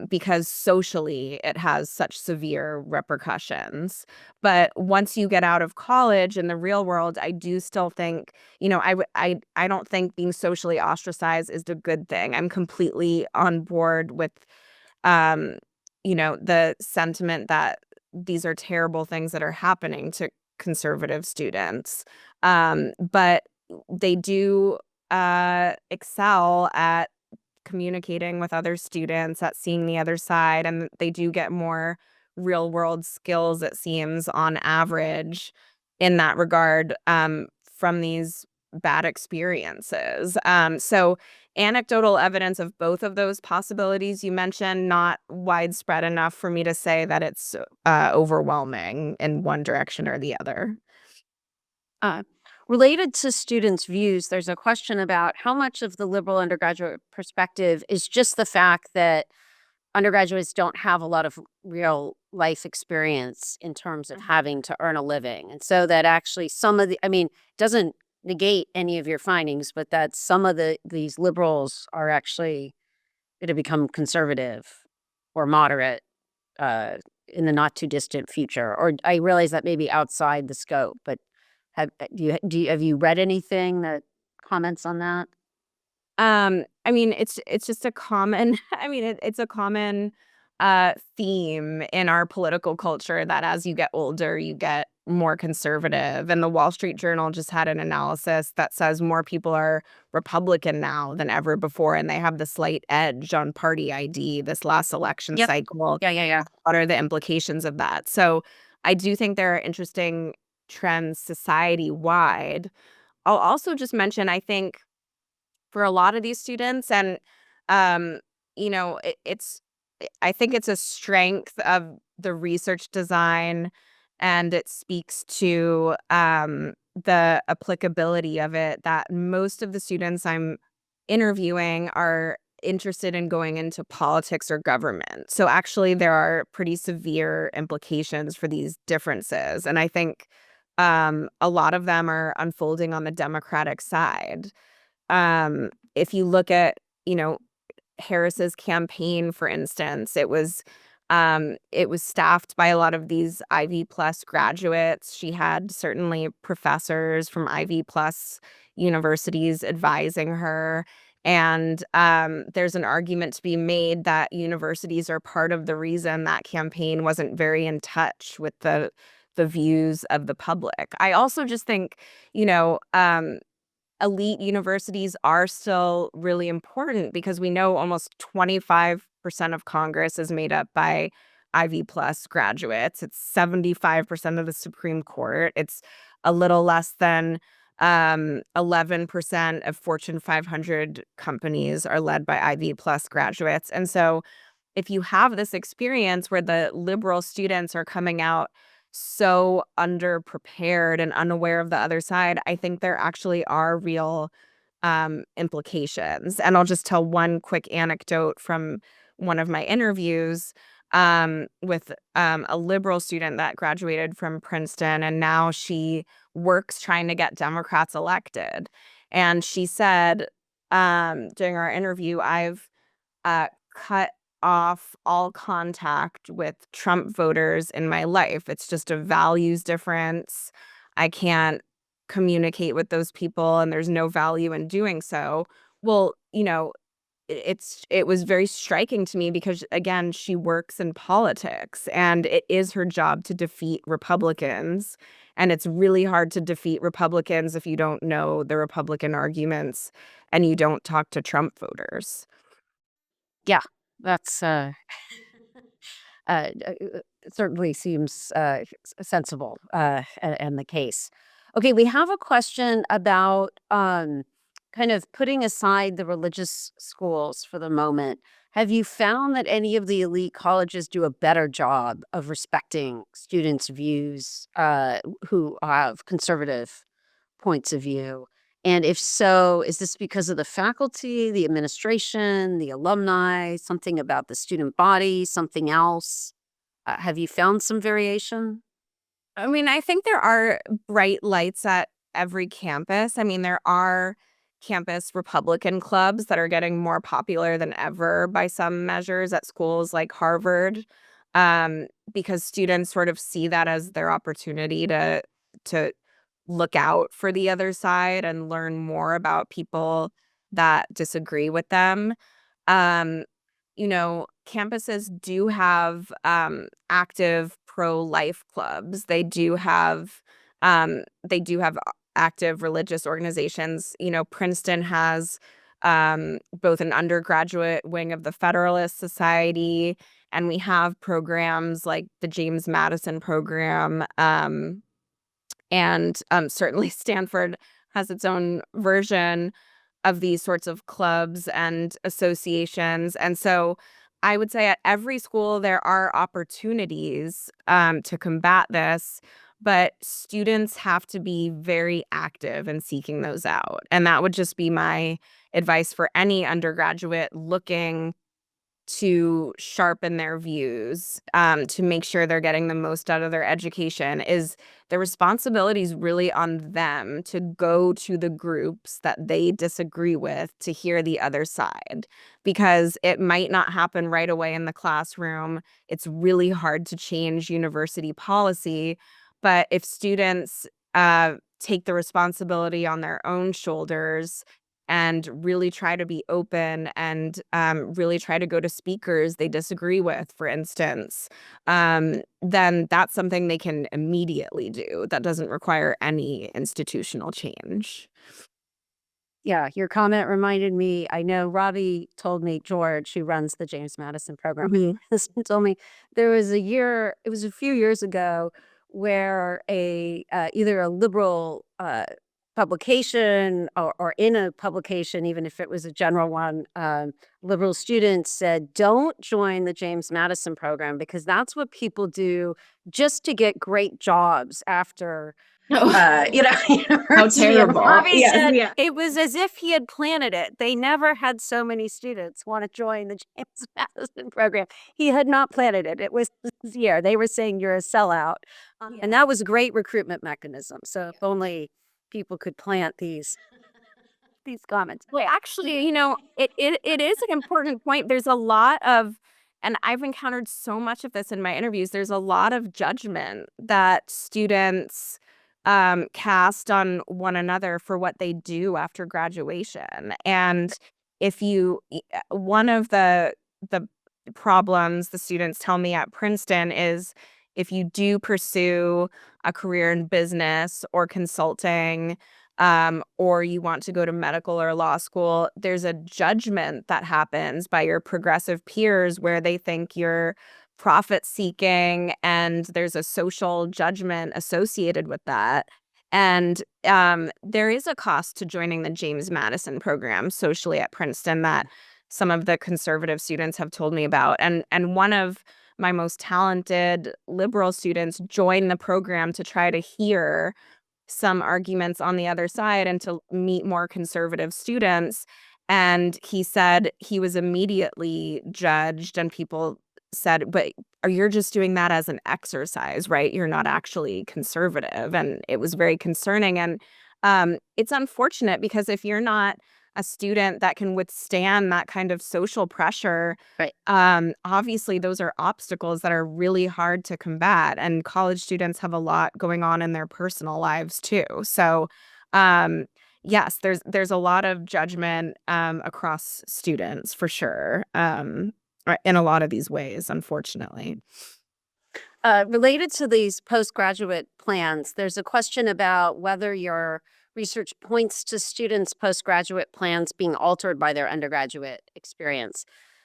Speaker 3: because socially it has such severe repercussions. But once you get out of college in the real world, I do still think, I don't think being socially ostracized is a good thing. I'm completely on board with, the sentiment that these are terrible things that are happening to conservative students. But they do excel at communicating with other students, at seeing the other side, and they do get more real world skills, it seems, on average in that regard, from these bad experiences. So anecdotal evidence of both of those possibilities you mentioned, not widespread enough for me to say that it's overwhelming in one direction or the other.
Speaker 2: Uh, Related to students' views, there's a question about how much of the liberal undergraduate perspective is just the fact that undergraduates don't have a lot of real life experience in terms of having to earn a living. And so that actually some of the, I mean, doesn't negate any of your findings, but that some of these liberals are actually going to become conservative or moderate uh, in the not too distant future. Or I realize that may be outside the scope, but have you read anything that comments on that?
Speaker 3: I mean, it's just a common it's a common theme in our political culture that as you get older, you get more conservative. And the Wall Street Journal just had an analysis that says more people are Republican now than ever before, and they have the slight edge on party ID this last election
Speaker 2: Yep.
Speaker 3: cycle.
Speaker 2: Yeah.
Speaker 3: What are the implications of that? So I do think there are interesting trends society wide. I'll also just mention, I think for a lot of these students and um it's I think it's a strength of the research design, and it speaks to the applicability of it, that most of the students I'm interviewing are interested in going into politics or government. So actually there are pretty severe implications for these differences, and I think a lot of them are unfolding on the Democratic side. If you look at, you know, Harris's campaign, for instance, it was staffed by a lot of these Ivy Plus graduates. She had certainly professors from Ivy Plus universities advising her. And there's an argument to be made that universities are part of the reason that campaign wasn't very in touch with the views of the public. I also just think, you know, elite universities are still really important because we know almost 25% of Congress is made up by Ivy Plus graduates. It's 75% of the Supreme Court. It's a little less than 11% of Fortune 500 companies are led by Ivy Plus graduates. And so if you have this experience where the liberal students are coming out so underprepared and unaware of the other side, I think there actually are real implications. And I'll just tell one quick anecdote from one of my interviews with a liberal student that graduated from Princeton, and now she works trying to get Democrats elected. And she said during our interview, I've cut off all contact with Trump voters in my life. It's just a values difference. I can't communicate with those people, and there's no value in doing so. Well, it was very striking to me because again, she works in politics and it is her job to defeat Republicans. And it's really hard to defeat Republicans if you don't know the Republican arguments and you don't talk to Trump voters.
Speaker 2: Yeah, that's certainly seems sensible and the case. Okay, we have a question about kind of putting aside the religious schools for the moment. Have you found that any of the elite colleges do a better job of respecting students' views who have conservative points of view? And if so, is this because of the faculty, the administration, the alumni, something about the student body, something else? Have you found some variation?
Speaker 3: I mean, I think there are bright lights at every campus. I mean, there are campus Republican clubs that are getting more popular than ever by some measures at schools like Harvard, because students sort of see that as their opportunity to look out for the other side and learn more about people that disagree with them. Um, Campuses do have active pro-life clubs. They do have active religious organizations. Princeton has both an undergraduate wing of the Federalist Society And we have programs like the James Madison program, and certainly Stanford has its own version of these sorts of clubs and associations. And so I would say at every school there are opportunities to combat this, but students have to be very active in seeking those out. And that would just be my advice for any undergraduate looking to sharpen their views, to make sure they're getting the most out of their education, is the responsibility is really on them to go to the groups that they disagree with to hear the other side, because it might not happen right away in the classroom. It's really hard to change university policy, but if students take the responsibility on their own shoulders and really try to be open and really try to go to speakers they disagree with, for instance, then that's something they can immediately do. That doesn't require any institutional change.
Speaker 2: Yeah, your comment reminded me. I know Robbie told me, George, who runs the James Madison program, told me there was it was a few years ago, where either a liberal publication or in a publication, even if it was a general one, liberal students said, don't join the James Madison program because that's what people do just to get great jobs after
Speaker 3: How
Speaker 2: university. And
Speaker 3: terrible.
Speaker 2: Robbie
Speaker 3: Yes,
Speaker 2: said
Speaker 3: yeah.
Speaker 2: it was as if he had planted it. They never had so many students want to join the James Madison program. He had not planted it. It was this year. They were saying you're a sellout. And that was a great recruitment mechanism. So if only people could plant these comments.
Speaker 3: Well, actually, it is an important point. There's a lot of, and I've encountered so much of this in my interviews, there's a lot of judgment that students cast on one another for what they do after graduation. And one of the problems the students tell me at Princeton is if you do pursue a career in business or consulting, or you want to go to medical or law school, there's a judgment that happens by your progressive peers where they think you're profit seeking, and there's a social judgment associated with that. And there is a cost to joining the James Madison program socially at Princeton that some of the conservative students have told me about. And one of my most talented liberal students joined the program to try to hear some arguments on the other side and to meet more conservative students. And he said he was immediately judged, and people said, but you're just doing that as an exercise, right? You're not actually conservative. And it was very concerning. And it's unfortunate because if you're not a student that can withstand that kind of social pressure,
Speaker 2: Right.
Speaker 3: Obviously those are obstacles that are really hard to combat. And college students have a lot going on in their personal lives too. So yes, there's a lot of judgment across students for sure, in a lot of these ways, unfortunately.
Speaker 2: Related to these postgraduate plans, there's a question about whether your research points to students' postgraduate plans being altered by their undergraduate experience,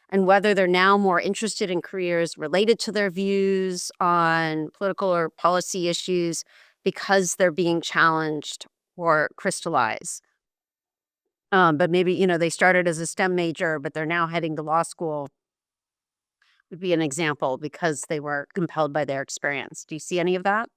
Speaker 2: and whether they're now more interested in careers related to their views on political or policy issues because they're being challenged or crystallized. But maybe, they started as a STEM major, but they're now heading to law school, would be an example because they were compelled by their experience. Do you see any of that?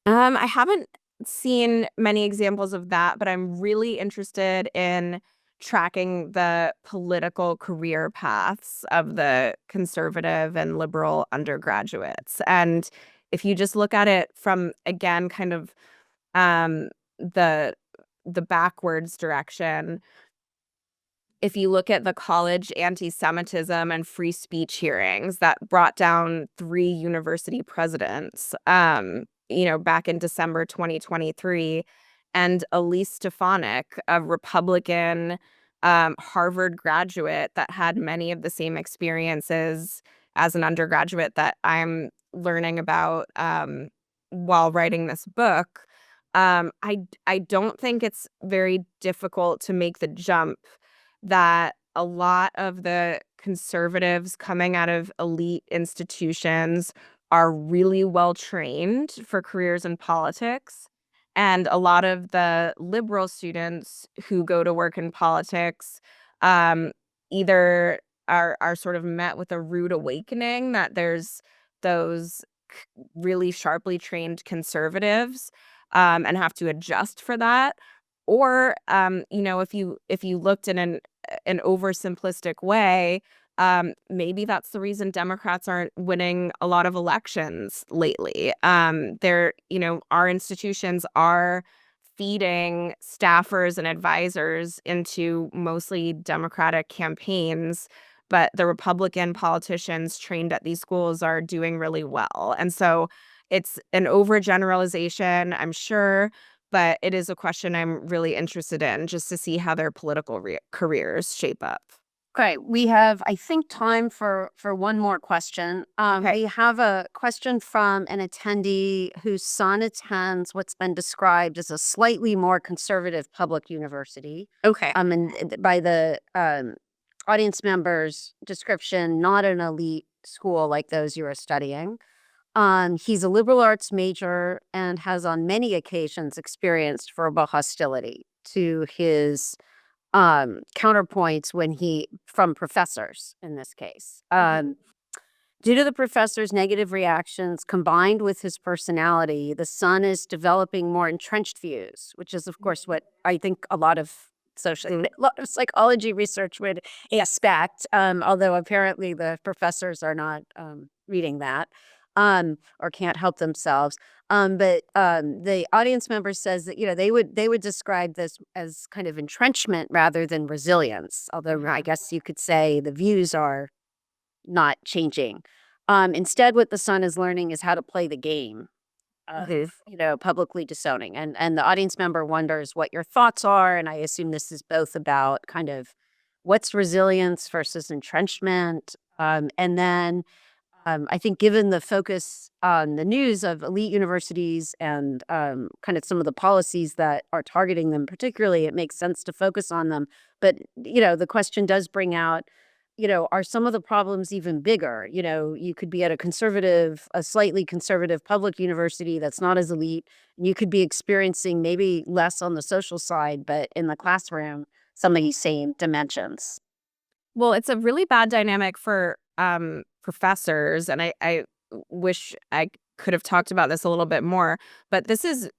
Speaker 3: I haven't seen many examples of that, but I'm really interested in tracking the political career paths of the conservative and liberal undergraduates. And if you just look at it from, again, kind of um, the backwards direction, if you look at the college anti-Semitism and free speech hearings that brought down 3 university presidents, back in December 2023, and Elise Stefanik, a Republican Harvard graduate that had many of the same experiences as an undergraduate that I'm learning about while writing this book, I don't think it's very difficult to make the jump that a lot of the conservatives coming out of elite institutions are really well trained for careers in politics. And a lot of the liberal students who go to work in politics um, either are sort of met with a rude awakening that there's those really sharply trained conservatives and have to adjust for that. Or if you looked in an oversimplistic way, maybe that's the reason Democrats aren't winning a lot of elections lately. Our institutions are feeding staffers and advisors into mostly Democratic campaigns, but the Republican politicians trained at these schools are doing really well. And so it's an overgeneralization, I'm sure, but it is a question I'm really interested in just to see how their political careers shape up.
Speaker 2: Okay, we have, I think, time for one more question.
Speaker 3: Okay.
Speaker 2: We have a question from an attendee whose son attends what's been described as a slightly more conservative public university.
Speaker 3: Okay.
Speaker 2: And by the audience member's description, not an elite school like those you are studying. He's a liberal arts major and has on many occasions experienced verbal hostility to his counterpoints from professors in this case. Due to the professor's negative reactions combined with his personality, the son is developing more entrenched views, which is, of course, what I think a lot of a lot of psychology research would expect, although apparently the professors are not reading that or can't help themselves. But the audience member says that they would describe this as kind of entrenchment rather than resilience. Although I guess you could say the views are not changing. Instead, what the son is learning is how to play the game of publicly disowning. And the audience member wonders what your thoughts are. And I assume this is both about kind of what's resilience versus entrenchment. And then I think given the focus on the news of elite universities and kind of some of the policies that are targeting them particularly, it makes sense to focus on them. But, the question does bring out, are some of the problems even bigger? You could be at a slightly conservative public university that's not as elite. And you could be experiencing maybe less on the social side, but in the classroom, some of these same dimensions.
Speaker 3: Well, it's a really bad dynamic for professors, and I wish I could have talked about this a little bit more, but this is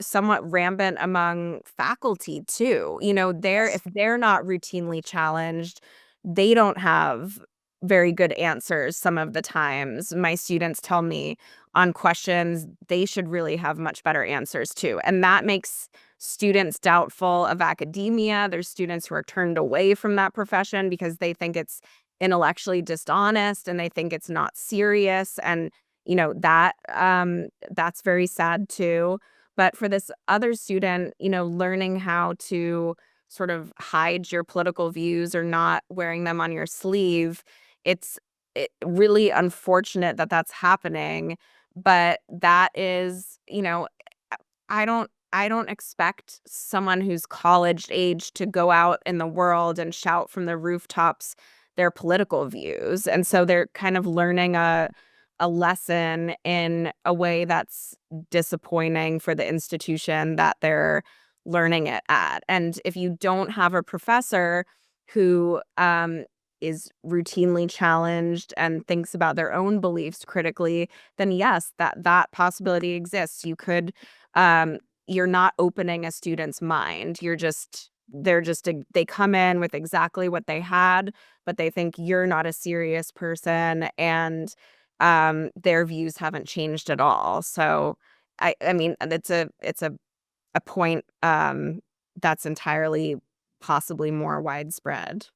Speaker 3: somewhat rampant among faculty too. If they're not routinely challenged, they don't have very good answers some of the times. My students tell me on questions they should really have much better answers too. And that makes students doubtful of academia. There's students who are turned away from that profession because they think it's intellectually dishonest and they think it's not serious. And that's very sad too. But for this other student, learning how to sort of hide your political views or not wearing them on your sleeve, it's really unfortunate that that's happening. But that is, I don't expect someone who's college age to go out in the world and shout from the rooftops their political views. And so they're kind of learning a lesson in a way that's disappointing for the institution that they're learning it at. And if you don't have a professor who is routinely challenged and thinks about their own beliefs critically, then yes, that possibility exists. You're not opening a student's mind. They come in with exactly what they had, but they think you're not a serious person and their views haven't changed at all. So I mean it's a point that's entirely possibly more widespread.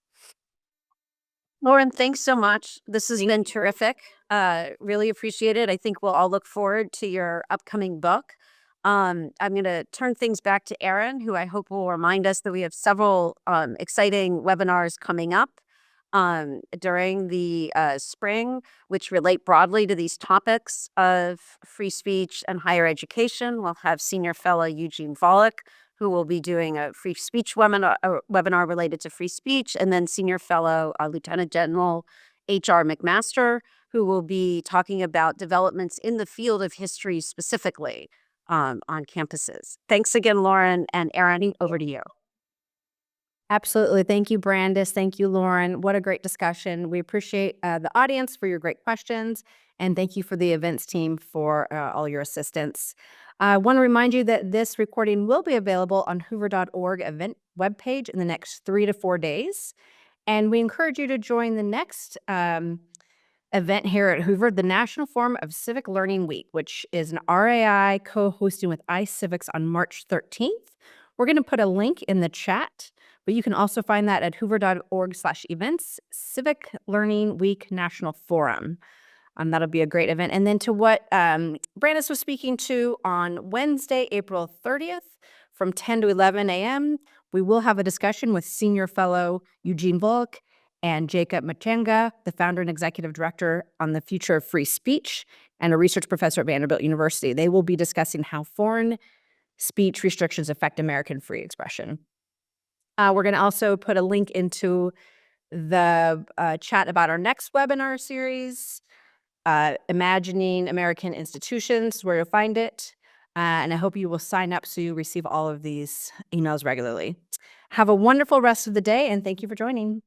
Speaker 2: Lauren, thanks so much. This has been terrific. Really appreciate it. I think we'll all look forward to your upcoming book. I'm going to turn things back to Erin, who I hope will remind us that we have several exciting webinars coming up during the spring, which relate broadly to these topics of free speech and higher education. We'll have Senior Fellow Eugene Volokh who will be doing a free speech webinar related to free speech, and then Senior Fellow Lieutenant General H.R. McMaster, who will be talking about developments in the field of history specifically on campuses. Thanks again, Lauren and Erin. Over to you.
Speaker 1: Absolutely. Thank you, Brandice. Thank you, Lauren. What a great discussion. We appreciate the audience for your great questions, and thank you for the events team for all your assistance. I want to remind you that this recording will be available on hoover.org event webpage in the next 3 to 4 days. And we encourage you to join the next event here at Hoover, the National Forum of Civic Learning Week, which is an RAI co-hosting with iCivics on March 13th. We're going to put a link in the chat, but you can also find that at hoover.org/events, Civic Learning Week National Forum. That'll be a great event. And then to what Brandice was speaking to on Wednesday, April 30th, from 10 to 11 a.m., we will have a discussion with Senior Fellow Eugene Volk and Jacob Machenga, the founder and executive director on the future of free speech and a research professor at Vanderbilt University. They will be discussing how foreign speech restrictions affect American free expression. We're going to also put a link into the chat about our next webinar series, Imagining American Institutions, where you'll find it. And I hope you will sign up so you receive all of these emails regularly. Have a wonderful rest of the day, and thank you for joining.